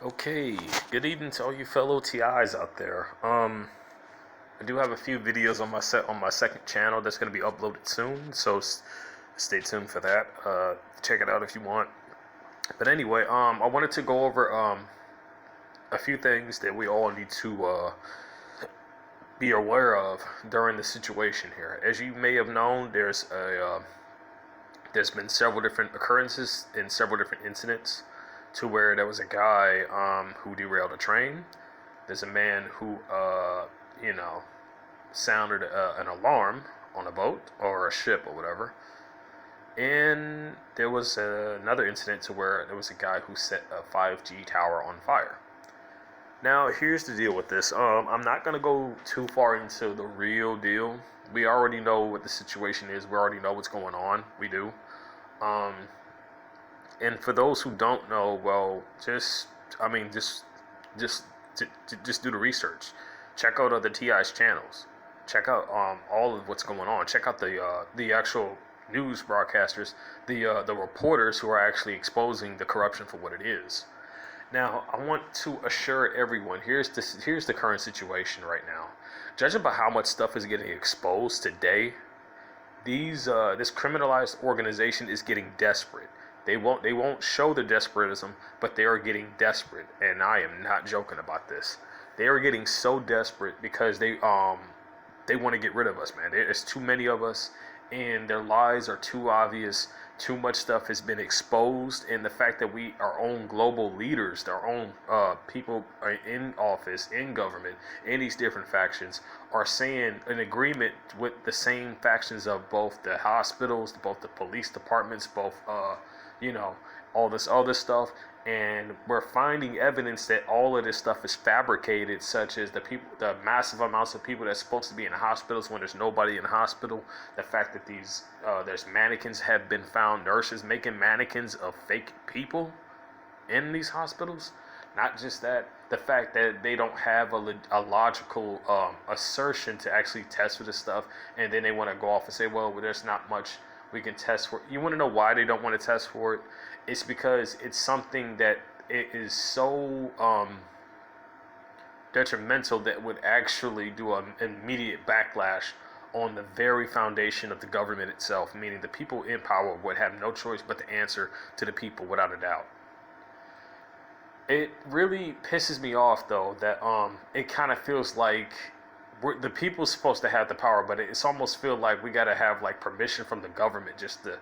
Okay, good evening to all you fellow TIs out there. I do have a few videos on my second channel that's going to be uploaded soon, so stay tuned for that. Check it out if you want. But anyway, I wanted to go over a few things that we all need to be aware of during the situation here. As you may have known, there's been several different occurrences in several different incidents to where there was a guy who derailed a train. There's a man who, sounded an alarm on a boat or a ship or whatever. And there was another incident to where there was a guy who set a 5G tower on fire. Now, here's the deal with this. I'm not going to go too far into the real deal. We already know what the situation is. We already know what's going on. We do. And for those who don't know, well, just do the research. Check out other TI's channels. Check out all of what's going on. Check out the actual news broadcasters, the reporters who are actually exposing the corruption for what it is. Now, I want to assure everyone, here's the current situation right now. Judging by how much stuff is getting exposed today, this criminalized organization is getting desperate. They won't show the despotism, but they are getting desperate, and I am not joking about this. They are getting so desperate because they want to get rid of us, man. There's too many of us, and their lies are too obvious. Too much stuff has been exposed, and the fact that our own global leaders, our own people in office, in government, in these different factions, are saying an agreement with the same factions of both the hospitals, both the police departments, both all this other stuff, and we're finding evidence that all of this stuff is fabricated, such as the massive amounts of people that's supposed to be in hospitals when there's nobody in the hospital. The fact that there's mannequins have been found, nurses making mannequins of fake people in these hospitals. Not just that, the fact that they don't have a logical assertion to actually test for this stuff, and then they want to go off and say, well, there's not much we can test for. You want to know why they don't want to test for it? It's because it's something that it is so detrimental that would actually do an immediate backlash on the very foundation of the government itself, meaning the people in power would have no choice but to answer to the people without a doubt. It really pisses me off, though, that it kind of feels like the people's supposed to have the power, but it's almost feel like we gotta have like permission from the government just to,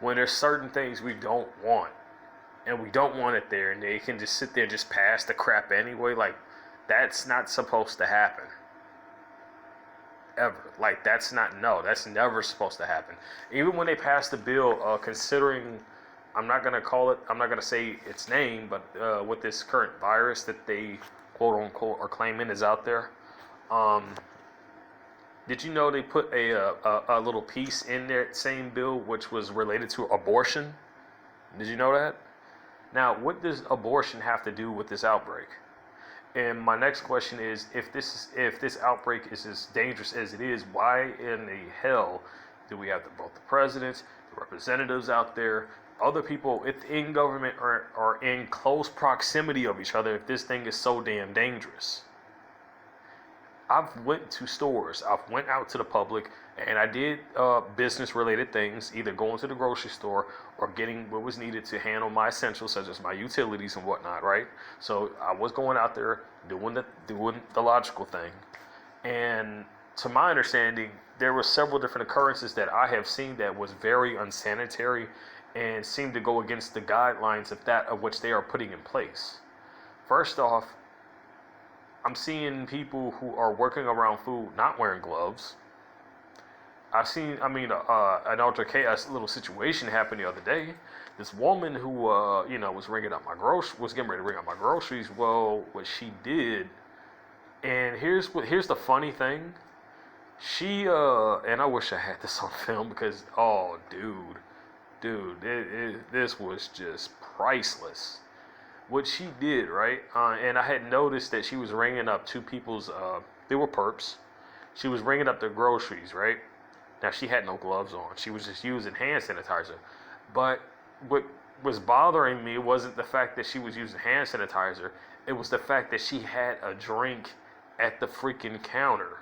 when there's certain things we don't want, and we don't want it there, and they can just sit there and just pass the crap anyway. Like, that's not supposed to happen. Ever. Like, that's never supposed to happen. Even when they passed the bill, considering, I'm not gonna say its name, but with this current virus that they quote unquote are claiming is out there. Did you know they put a little piece in their same bill which was related to abortion? Did you know that? Now, what does abortion have to do with this outbreak? And my next question is, if this outbreak is as dangerous as it is, why in the hell do we have both the presidents, the representatives out there, other people in government are in close proximity of each other if this thing is so damn dangerous? I've went to stores, I've went out to the public, and I did business-related things, either going to the grocery store or getting what was needed to handle my essentials, such as my utilities and whatnot, right? So I was going out there doing the logical thing. And to my understanding, there were several different occurrences that I have seen that was very unsanitary and seemed to go against the guidelines of which they are putting in place. First off, I'm seeing people who are working around food not wearing gloves. I've seen, an altercation, a little situation happened the other day. This woman who, was was getting ready to ring up my groceries. Well, what she did, and here's the funny thing. She, and I wish I had this on film because, oh, dude, this was just priceless. What she did, right? And I had noticed that she was ringing up two people's, they were perps. She was ringing up their groceries, right? Now, she had no gloves on. She was just using hand sanitizer. But what was bothering me wasn't the fact that she was using hand sanitizer. It was the fact that she had a drink at the freaking counter.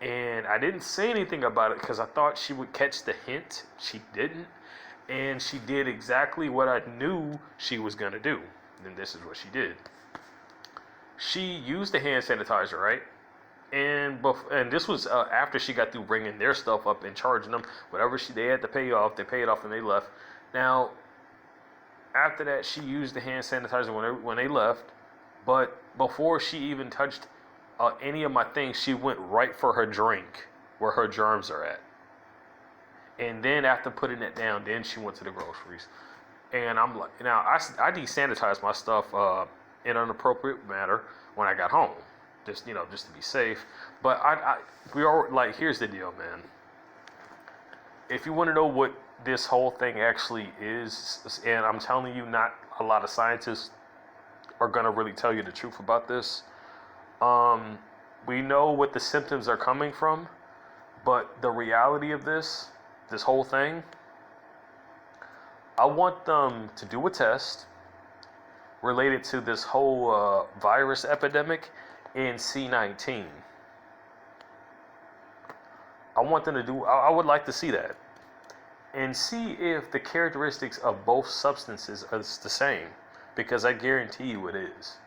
And I didn't say anything about it because I thought she would catch the hint. She didn't. And she did exactly what I knew she was going to do. And this is what she did. She used the hand sanitizer, right? And this was after she got through bringing their stuff up and charging them. Whatever they had to pay off, they paid off and they left. Now, after that, she used the hand sanitizer when they left. But before she even touched any of my things, she went right for her drink where her germs are at. And then after putting it down, then she went to the groceries. And I'm like, now I desanitized my stuff in an appropriate manner when I got home, just to be safe. But we are like, here's the deal, man. If you want to know what this whole thing actually is, and I'm telling you, not a lot of scientists are gonna really tell you the truth about this. We know what the symptoms are coming from, but the reality of this whole thing, I want them to do a test related to this whole virus epidemic in C19. I want them to do, I would like to see that and see if the characteristics of both substances are the same, because I guarantee you it is.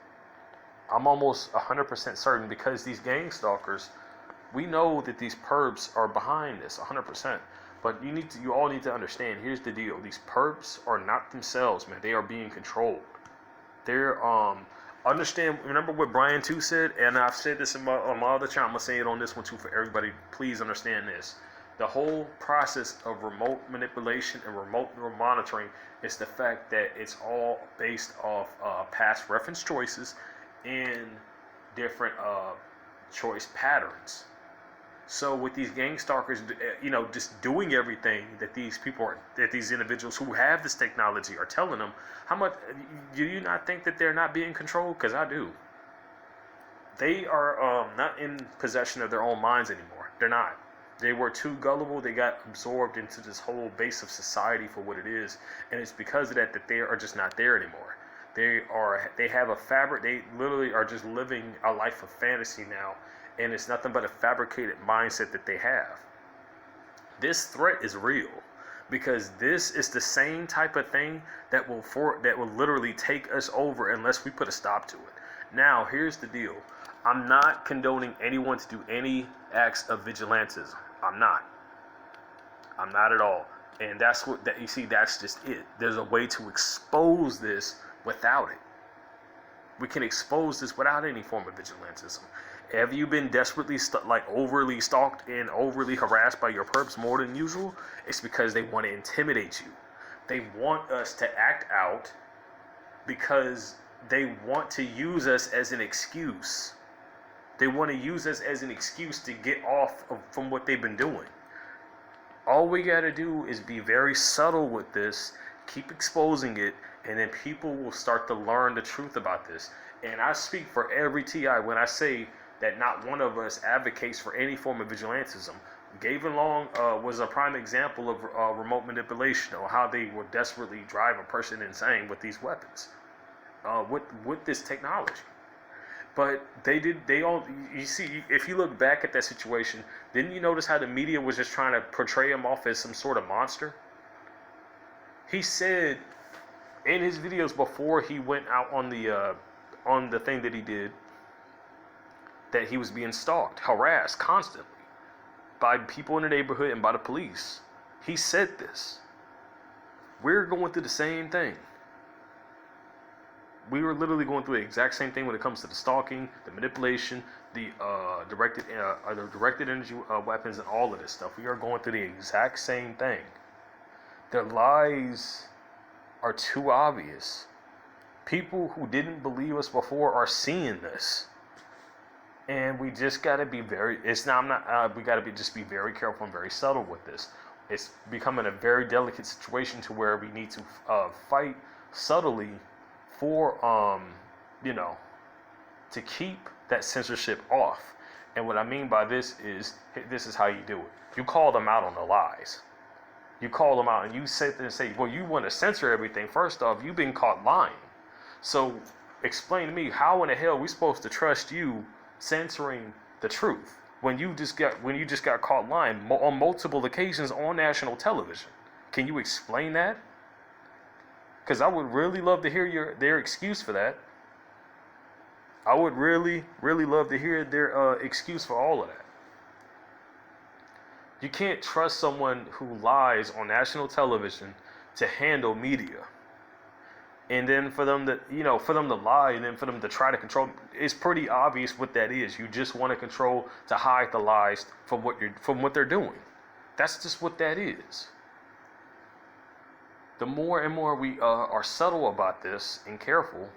I'm almost 100% certain, because these gang stalkers, we know that these perps are behind this 100%. But you all need to understand, here's the deal. These perps are not themselves, man. They are being controlled. They're, remember what Brian 2 said? And I've said this on my other channel. I'm going to say it on this one too for everybody. Please understand this. The whole process of remote manipulation and remote monitoring is the fact that it's all based off past reference choices and different choice patterns. So with these gang stalkers, just doing everything that these individuals who have this technology are telling them, how much do you not think that they're not being controlled? Because I do. They are not in possession of their own minds anymore. They're not. They were too gullible. They got absorbed into this whole base of society for what it is, and it's because of that they are just not there anymore. They have a fabric. They literally are just living a life of fantasy now. And it's nothing but a fabricated mindset that they have. This threat is real, because this is the same type of thing that will literally take us over unless we put a stop to it. Now, here's the deal. I'm not condoning anyone to do any acts of vigilantism. I'm not at all. And that's just it. There's a way to expose this without it. We can expose this without any form of vigilantism. Have you been desperately overly stalked and overly harassed by your perps more than usual? It's because they want to intimidate you. They want us to act out because they want to use us as an excuse. They want to use us as an excuse to get off from what they've been doing. All we got to do is be very subtle with this, keep exposing it, and then people will start to learn the truth about this. And I speak for every TI when I say that not one of us advocates for any form of vigilantism. Gavin Long was a prime example of remote manipulation, or how they will desperately drive a person insane with these weapons, with this technology. But you see, if you look back at that situation, didn't you notice how the media was just trying to portray him off as some sort of monster? He said in his videos before he went out on the thing that he did, that he was being stalked, harassed constantly by people in the neighborhood and by the police. He said this. We're going through the same thing. We were literally going through the exact same thing when it comes to the stalking, the manipulation, the directed energy weapons, and all of this stuff. We are going through the exact same thing. Their lies are too obvious. People who didn't believe us before are seeing this. And we just got to be just be very careful and very subtle with this. It's becoming a very delicate situation to where we need to fight subtly for, to keep that censorship off. And what I mean by this is how you do it. You call them out on the lies. You call them out and you sit there and say, well, you want to censor everything. First off, you've been caught lying. So explain to me, how in the hell are we supposed to trust you censoring the truth when you just got caught lying on multiple occasions on national television? Can you explain that? Because I would really love to hear their excuse for that. I would really, really love to hear their excuse for all of that. You can't trust someone who lies on national television to handle media. And then for them to lie and then for them to try to control, it's pretty obvious what that is. You just want to control to hide the lies from what they're doing. That's just what that is. The more and more we are subtle about this and careful,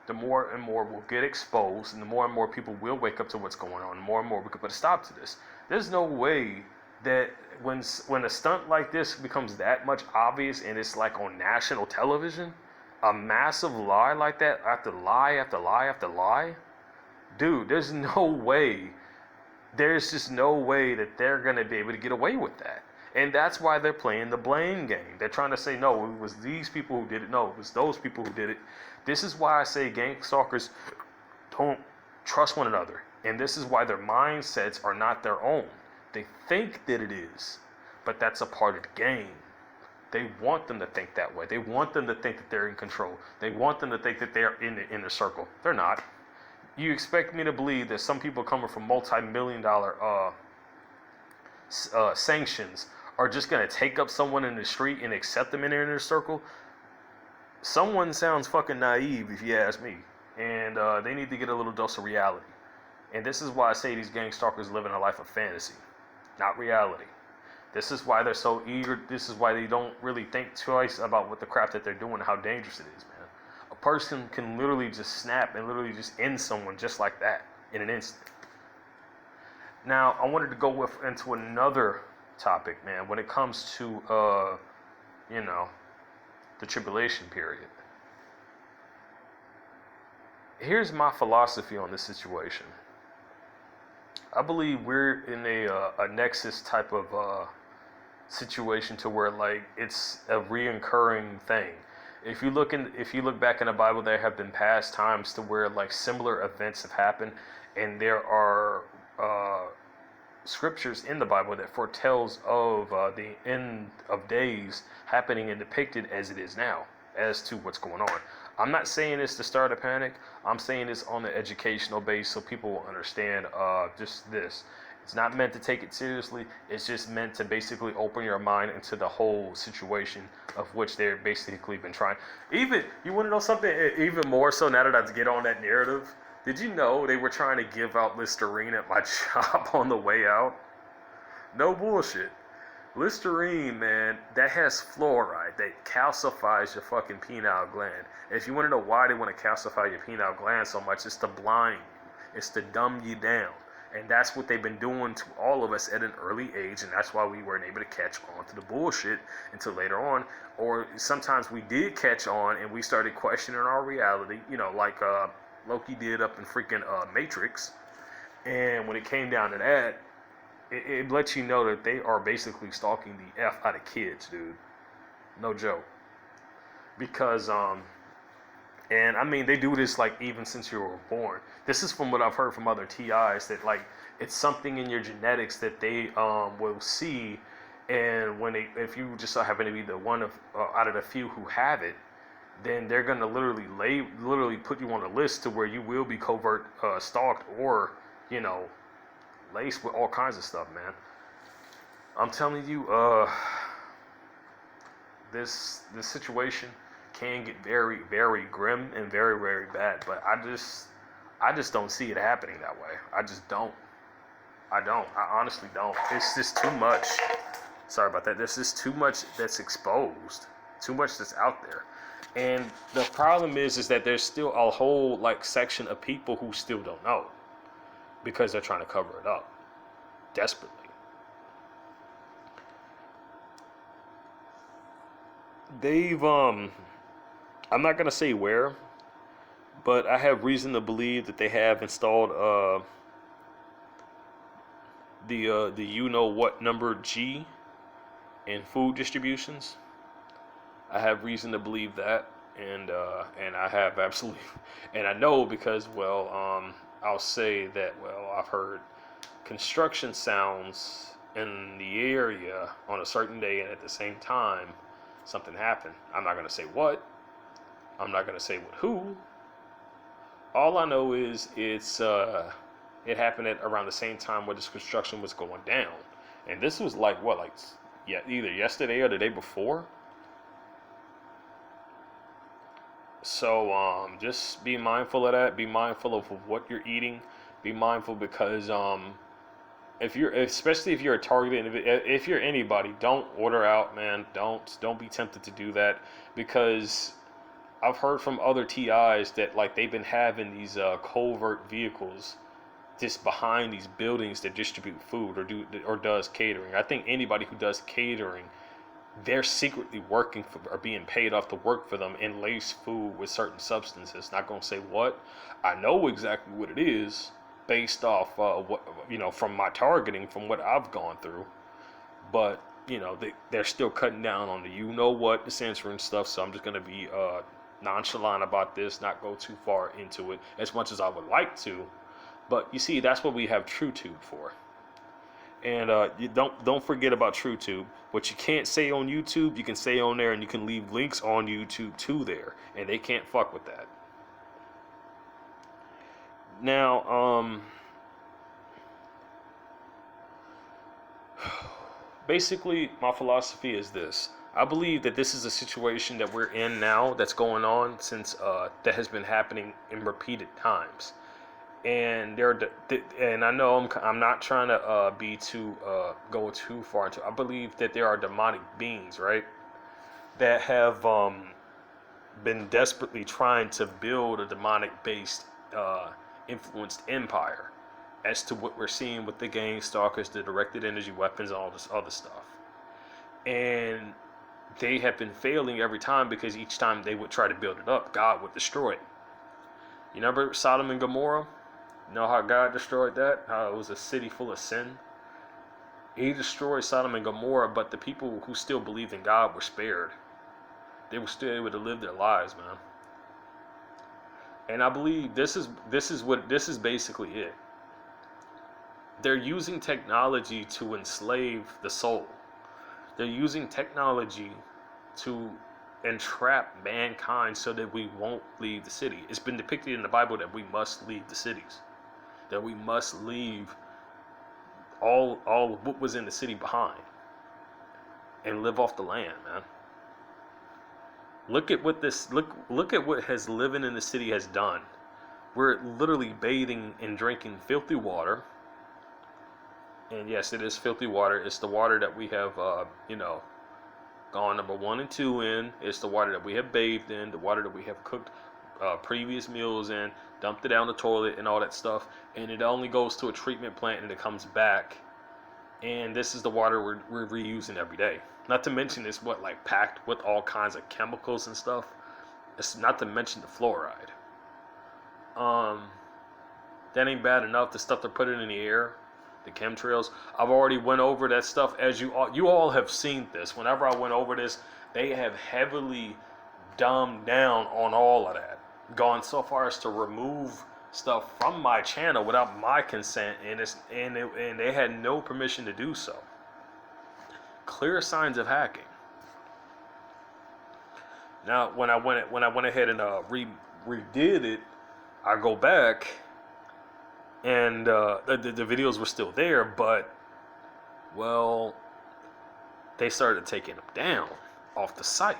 the more and more we'll get exposed, and the more people will wake up to what's going on. The more and more we can put a stop to this. There's no way that when a stunt like this becomes that much obvious and it's like on national television, a massive lie like that after lie after lie after lie, dude, there's just no way that they're gonna be able to get away with that. And that's why they're playing the blame game. They're trying to say, no, it was these people who did it. No, it was those people who did it. This is why I say gang stalkers don't trust one another. And this is why their mindsets are not their own. They think that it is, but that's a part of the game. They want them to think that way. They want them to think that they're in control. They want them to think that they're in the inner circle. They're not. You expect me to believe that some people coming from multi-million-dollar sanctions are just going to take up someone in the street and accept them in their inner circle? Someone sounds fucking naive, if you ask me. And they need to get a little dose of reality. And this is why I say these gang stalkers live in a life of fantasy, not reality. This is why they're so eager. This is why they don't really think twice about what the crap that they're doing and how dangerous it is, man. A person can literally just snap and literally just end someone just like that in an instant. Now, I wanted to go into another topic, man, when it comes to, the tribulation period. Here's my philosophy on this situation. I believe we're in a nexus type of situation to where like it's a reoccurring thing. If you look back in the Bible, there have been past times to where like similar events have happened, and there are scriptures in the Bible that foretells of the end of days happening and depicted as it is now, as to what's going on. I'm not saying this to start a panic. I'm saying this on the educational base so people will understand just this. It's not meant to take it seriously. It's just meant to basically open your mind into the whole situation of which they're basically been trying. Even, you want to know something even more so now that I get on that narrative? Did you know they were trying to give out Listerine at my job on the way out? No bullshit. Listerine, man, that has fluoride that calcifies your fucking penile gland. And if you want to know why they want to calcify your penile gland so much, it's to blind you. It's to dumb you down. And that's what they've been doing to all of us at an early age, and that's why we weren't able to catch on to the bullshit until later on. Or sometimes we did catch on and we started questioning our reality, like Loki did up in freaking Matrix. And when it came down to that, it lets you know that they are basically stalking the F out of kids, dude. No joke. Because, and I mean, they do this like even since you were born. This is from what I've heard from other TIs, that like it's something in your genetics that they will see, and if you just happen to be the one of out of the few who have it, then they're gonna literally put you on a list to where you will be covert stalked or laced with all kinds of stuff, man. I'm telling you, this situation can get very, very grim and very, very bad. But I just don't see it happening that way. I just don't. I honestly don't. It's just too much. Sorry about that. There's just too much that's exposed. Too much that's out there. And the problem is that there's still a whole section of people who still don't know, because they're trying to cover it up desperately. They've I'm not gonna say where, but I have reason to believe that they have installed the you know what number G in food distributions. I have reason to believe that, and I have absolutely, and I know because I'll say that I've heard construction sounds in the area on a certain day, and at the same time, something happened. I'm not gonna say what. I'm not gonna say with who. All I know is it happened at around the same time where this construction was going down, and this was yeah, either yesterday or the day before. So just be mindful of that. Be mindful of what you're eating. Be mindful because if you're, especially if you're a targeted, if you're anybody, don't order out, man. Don't be tempted to do that, because I've heard from other TIs that like they've been having these covert vehicles just behind these buildings that distribute food or does catering. I think anybody who does catering, they're secretly working for or being paid off to work for them and lace food with certain substances. Not gonna say what. I know exactly what it is based off what from my targeting, from what I've gone through. But they're still cutting down on the censoring stuff. So I'm just gonna be nonchalant about this, not go too far into it as much as I would like to. But you see, that's what we have TrueTube for. And you don't forget about TrueTube. What you can't say on YouTube, you can say on there, and you can leave links on YouTube to there, and they can't fuck with that. Now, basically, my philosophy is this. I believe that this is a situation that we're in now that's going on since that has been happening in repeated times. And and I know I'm not trying to be too go too far into. I believe that there are demonic beings, right, that have been desperately trying to build a demonic-based influenced empire, as to what we're seeing with the gang stalkers, the directed energy weapons, and all this other stuff. And they have been failing every time, because each time they would try to build it up, God would destroy it. You remember Sodom and Gomorrah? You know how God destroyed that? How it was a city full of sin? He destroyed Sodom and Gomorrah, but the people who still believed in God were spared. They were still able to live their lives, man. And I believe this is basically it. They're using technology to enslave the soul. They're using technology to entrap mankind so that we won't leave the city. It's been depicted in the Bible that we must leave the cities, that we must leave all of what was in the city behind and live off the land, man. Look at what has living in the city has done. We're literally bathing and drinking filthy water. And yes, it is filthy water. It's the water that we have gone number 1 and 2 in. It's the water that we have bathed in, the water that we have cooked previous meals in, dumped it down the toilet and all that stuff, and it only goes to a treatment plant and it comes back. And this is the water we're reusing every day. Not to mention it's packed with all kinds of chemicals and stuff. It's not to mention the fluoride. That ain't bad enough. The stuff they're putting in the air, the chemtrails. I've already went over that stuff, as you all have seen this. Whenever I went over this, they have heavily dumbed down on all of that, gone so far as to remove stuff from my channel without my consent, and they had no permission to do so. Clear signs of hacking. Now, when I went ahead and redid it, I go back, and the videos were still there, but they started taking them down off the site,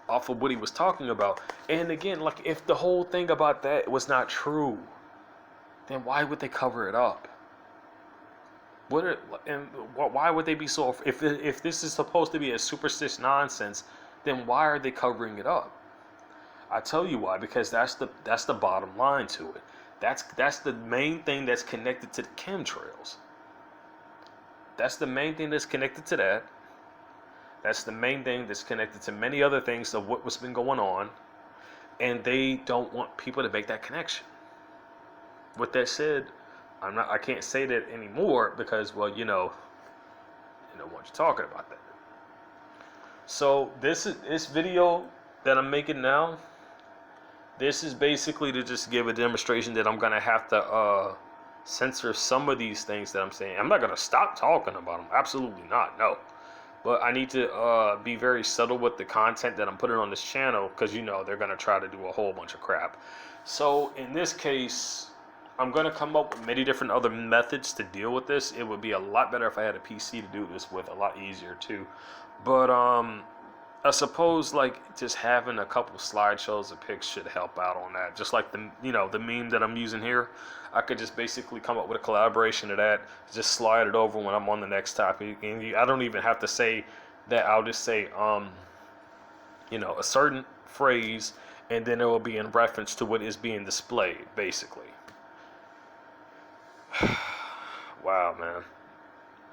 off of what he was talking about. And again, if the whole thing about that was not true, then why would they cover it up? Why would they be so? If this is supposed to be a superstitious nonsense, then why are they covering it up? I tell you why. Because that's the bottom line to it. That's the main thing that's connected to the chemtrails. That's the main thing that's connected to that. That's the main thing that's connected to many other things of what's been going on, and they don't want people to make that connection. With that said, I can't say that anymore because, I don't want you talking about that. So this video that I'm making now, this is basically to just give a demonstration that I'm gonna have to censor some of these things that I'm saying. I'm not gonna stop talking about them. Absolutely not. No. But I need to be very subtle with the content that I'm putting on this channel, because they're gonna try to do a whole bunch of crap. So in this case, I'm gonna come up with many different other methods to deal with this. It would be a lot better if I had a PC to do this with, a lot easier too. But I suppose like just having a couple slideshows of pics should help out on that. Just like the meme that I'm using here, I could just basically come up with a collaboration of that, just slide it over when I'm on the next topic, and I don't even have to say that. I'll just say a certain phrase, and then it will be in reference to what is being displayed, basically. Wow, man.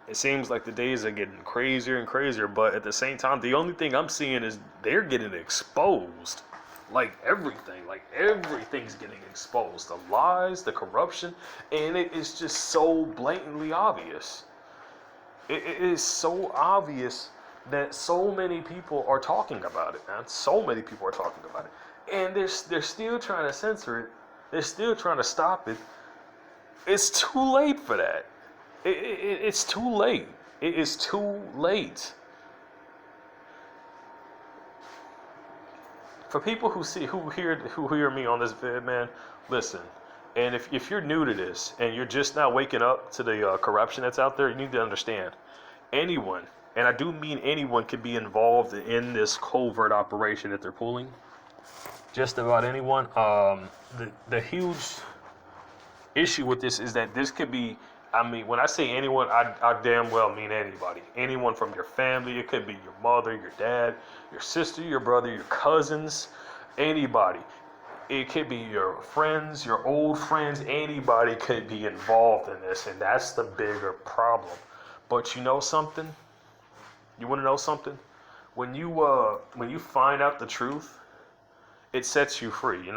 It seems like the days are getting crazier and crazier, but at the same time, the only thing I'm seeing is they're getting exposed. Like everything's getting exposed. The lies, the corruption, and it is just so blatantly obvious. It is so obvious that so many people are talking about it, man. So many people are talking about it. And they're still trying to censor it. They're still trying to stop it. It's too late for that. It's too late. It is too late. For people who hear me on this vid, man, listen. And if you're new to this and you're just now waking up to the corruption that's out there, you need to understand, anyone, and I do mean anyone, can be involved in this covert operation that they're pulling. Just about anyone. The huge issue with this is that this could be, when I say anyone, I damn well mean anybody. Anyone from your family. It could be your mother, your dad, your sister, your brother, your cousins, anybody. It could be your friends, your old friends. Anybody could be involved in this, and that's the bigger problem. But you know something? You want to know something? When you find out the truth, it sets you free,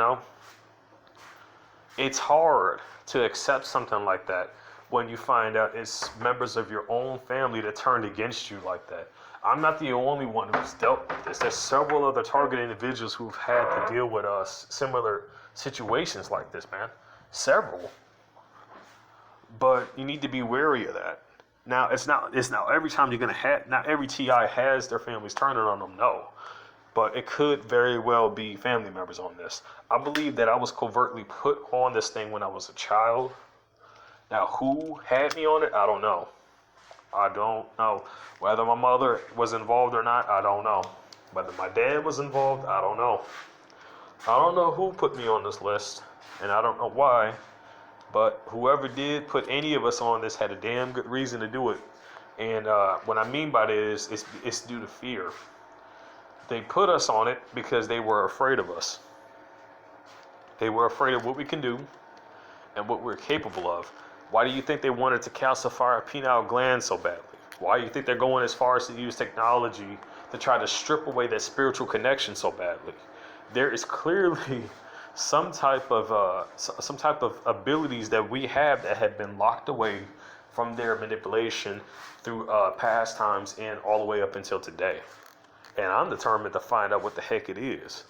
It's hard to accept something like that when you find out it's members of your own family that turned against you like that. I'm not the only one who's dealt with this. There's several other target individuals who've had to deal with similar situations like this, man. Several. But you need to be wary of that. Now, it's not every time you're going to have, not every TI has their families turning on them, no. But it could very well be family members on this. I believe that I was covertly put on this thing when I was a child. Now, who had me on it? I don't know. Whether my mother was involved or not, I don't know. Whether my dad was involved, I don't know. I don't know who put me on this list, and I don't know why. But whoever did put any of us on this had a damn good reason to do it. And what I mean by this is it's due to fear. They put us on it because they were afraid of us. They were afraid of what we can do and what we're capable of. Why do you think they wanted to calcify our pineal gland so badly? Why do you think they're going as far as to use technology to try to strip away that spiritual connection so badly? There is clearly some type of abilities that we have that have been locked away from their manipulation through past times and all the way up until today. And I'm determined to find out what the heck it is.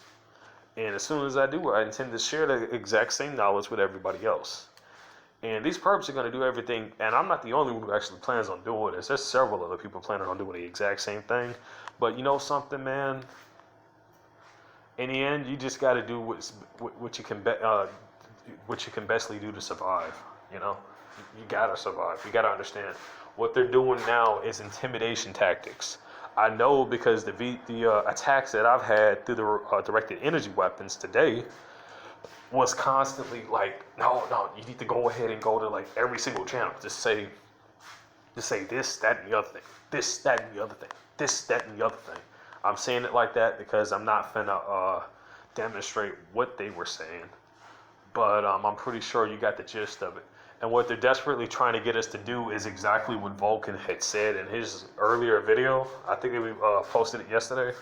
And as soon as I do, I intend to share the exact same knowledge with everybody else. And these perps are going to do everything, and I'm not the only one who actually plans on doing this. There's several other people planning on doing the exact same thing. But you know something, man? In the end, you just got to do what you can bestly do to survive. You got to survive. You got to understand. What they're doing now is intimidation tactics. I know because the attacks that I've had through the directed energy weapons today was constantly like, no, you need to go ahead and go to like every single channel. Just say this, that, and the other thing. This, that, and the other thing. This, that, and the other thing. I'm saying it like that because I'm not finna demonstrate what they were saying. But I'm pretty sure you got the gist of it. And what they're desperately trying to get us to do is exactly what Vulcan had said in his earlier video. I think we posted it yesterday.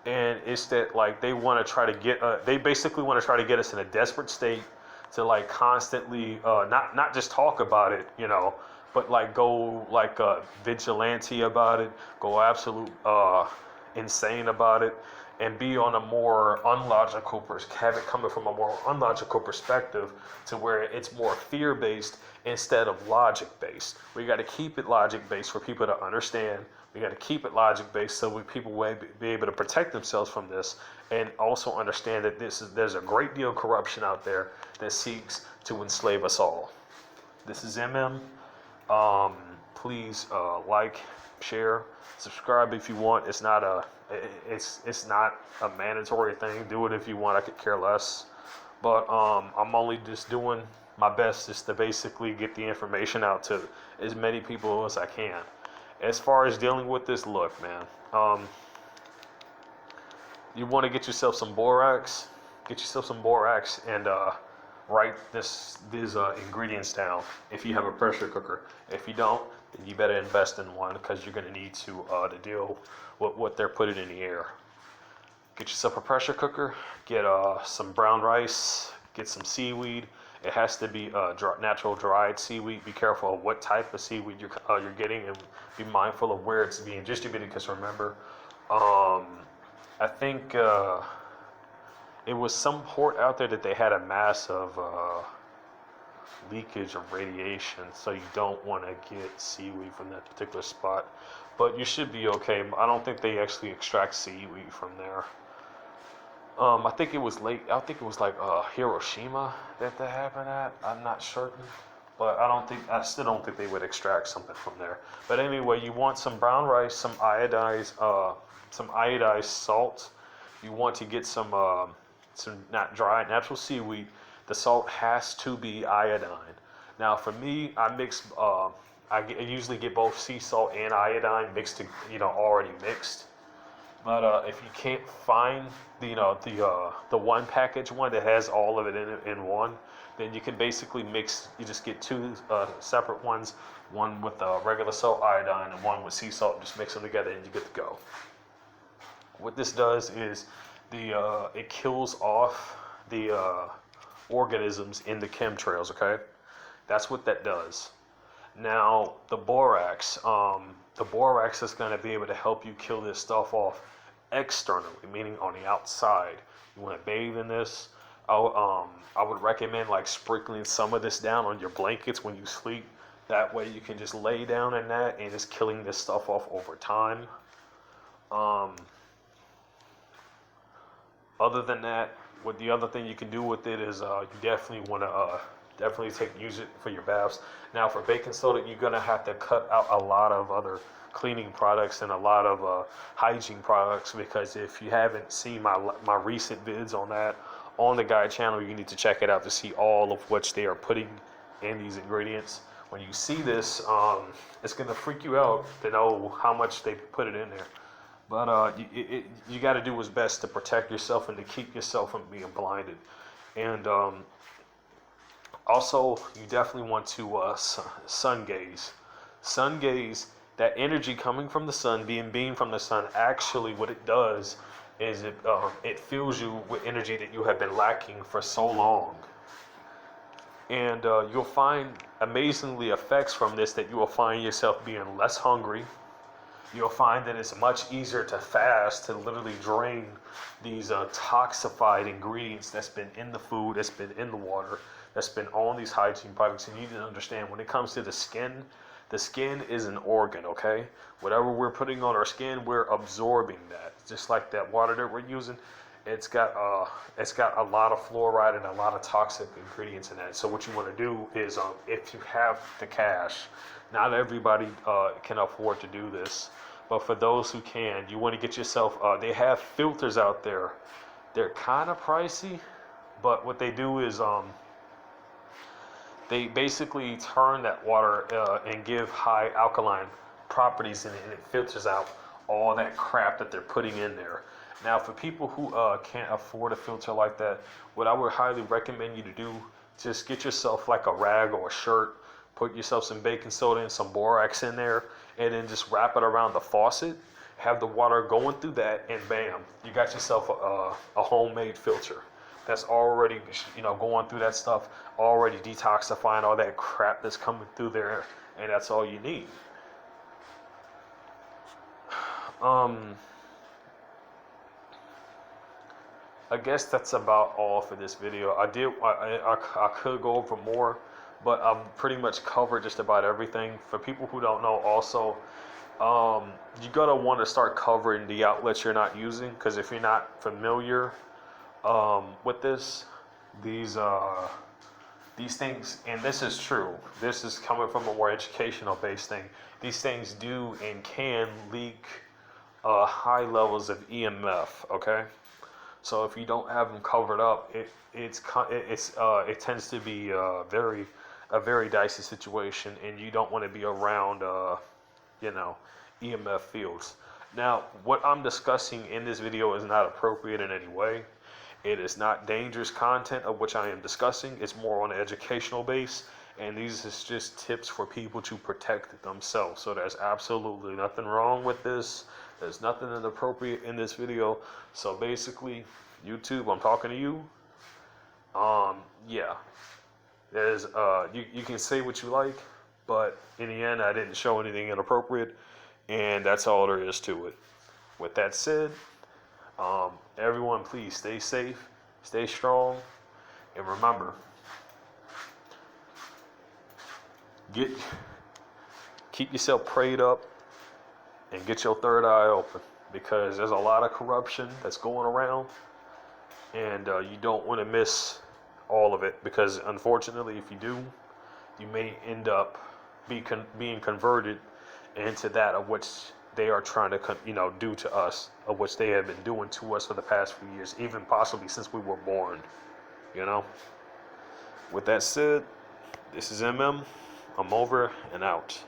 And it's that like they want to try to get, they basically want to try to get us in a desperate state to like constantly, not just talk about it, but like go like vigilante about it, go absolute insane about it, and be on a more unlogical have it coming from a more unlogical perspective to where it's more fear based instead of logic based. We got to keep it logic based for people to understand. We got to keep it logic based so people will be able to protect themselves from this, and also understand that there's a great deal of corruption out there that seeks to enslave us all. This is MM. Please like, share, subscribe if you want. It's not a mandatory thing. Do it if you want. I could care less. But I'm only just doing my best just to basically get the information out to as many people as I can. As far as dealing with this, look, man. You want to get yourself some borax. Get yourself some borax and write these ingredients down if you have a pressure cooker. If you don't, then you better invest in one because you're going to need to deal with what they're putting in the air. Get yourself a pressure cooker. Get some brown rice. Get some seaweed. It has to be natural dried seaweed. Be careful of what type of seaweed you're getting, and be mindful of where it's being distributed. Because remember, I think it was some port out there that they had a massive leakage of radiation, so you don't want to get seaweed from that particular spot. But you should be okay. I don't think they actually extract seaweed from there. I think it was like Hiroshima that happened at. I'm not certain, but I still don't think they would extract something from there. But anyway, you want some brown rice, some iodized salt. You want to get some not dry natural seaweed. The salt has to be iodine. Now, for me, I usually get both sea salt and iodine mixed, already mixed. But if you can't find the one package one that has all of it in one, then you can basically mix. You just get two separate ones, one with regular salt iodine and one with sea salt. Just mix them together and you get to go. What this does is it kills off the organisms in the chemtrails. Okay, that's what that does. Now the borax is going to be able to help you kill this stuff off externally, meaning on the outside. You want to bathe in this. I would recommend like sprinkling some of this down on your blankets when you sleep. That way you can just lay down in that and it's killing this stuff off over time. Other than that, what the other thing you can do with it is you definitely want to use it for your baths. Now for baking soda, you're gonna have to cut out a lot of other cleaning products and a lot of hygiene products, because if you haven't seen my recent vids on that on the guide channel, you need to check it out to see all of which they are putting in these ingredients. When you see this, it's gonna freak you out to know how much they put it in there. But you got to do what's best to protect yourself and to keep yourself from being blinded. And also, you definitely want to sun gaze. Sun gaze, that energy coming from the sun, being beamed from the sun, actually what it does is it fills you with energy that you have been lacking for so long. And you'll find amazingly effects from this, that you will find yourself being less hungry. You'll find that it's much easier to fast, to literally drain these toxified ingredients that's been in the food, that's been in the water, that's been on these hygiene products. And you need to understand, when it comes to the skin is an organ, okay? Whatever we're putting on our skin, we're absorbing that. Just like that water that we're using, it's got a lot of fluoride and a lot of toxic ingredients in that. So what you want to do is, if you have the cash, not everybody can afford to do this, but for those who can, you want to get yourself, they have filters out there. They're kind of pricey, but what they do is they basically turn that water and give high alkaline properties in it, and it filters out all that crap that they're putting in there. Now, for people who can't afford a filter like that, what I would highly recommend you to do, just get yourself like a rag or a shirt, put yourself some baking soda and some borax in there, and then just wrap it around the faucet, have the water going through that, and bam, you got yourself a homemade filter. that's already, going through that stuff, already detoxifying all that crap that's coming through there, and that's all you need. I guess that's about all for this video. I could go over more, but I've pretty much covered just about everything. For people who don't know, also, you're gonna want to start covering the outlets you're not using, because if you're not familiar with these things, and this is true, this is coming from a more educational based thing, these things do and can leak high levels of EMF, okay? So if you don't have them covered up, it tends to be a very dicey situation, and you don't want to be around EMF fields. Now, what I'm discussing in this video is not appropriate in any way. It is not dangerous content of which I am discussing. It's more on an educational base, and these is just tips for people to protect themselves. So there's absolutely nothing wrong with this. There's nothing inappropriate in this video. So basically, YouTube, I'm talking to you. Yeah. There's you can say what you like, but in the end, I didn't show anything inappropriate, and that's all there is to it. With that said, everyone, please stay safe, stay strong, and remember, keep yourself prayed up and get your third eye open, because there's a lot of corruption that's going around, and you don't want to miss all of it, because unfortunately, if you do, you may end up being converted into that of which they are trying to do to us, of which they have been doing to us for the past few years, even possibly since we were born. With that said, this is MM. I'm over and out.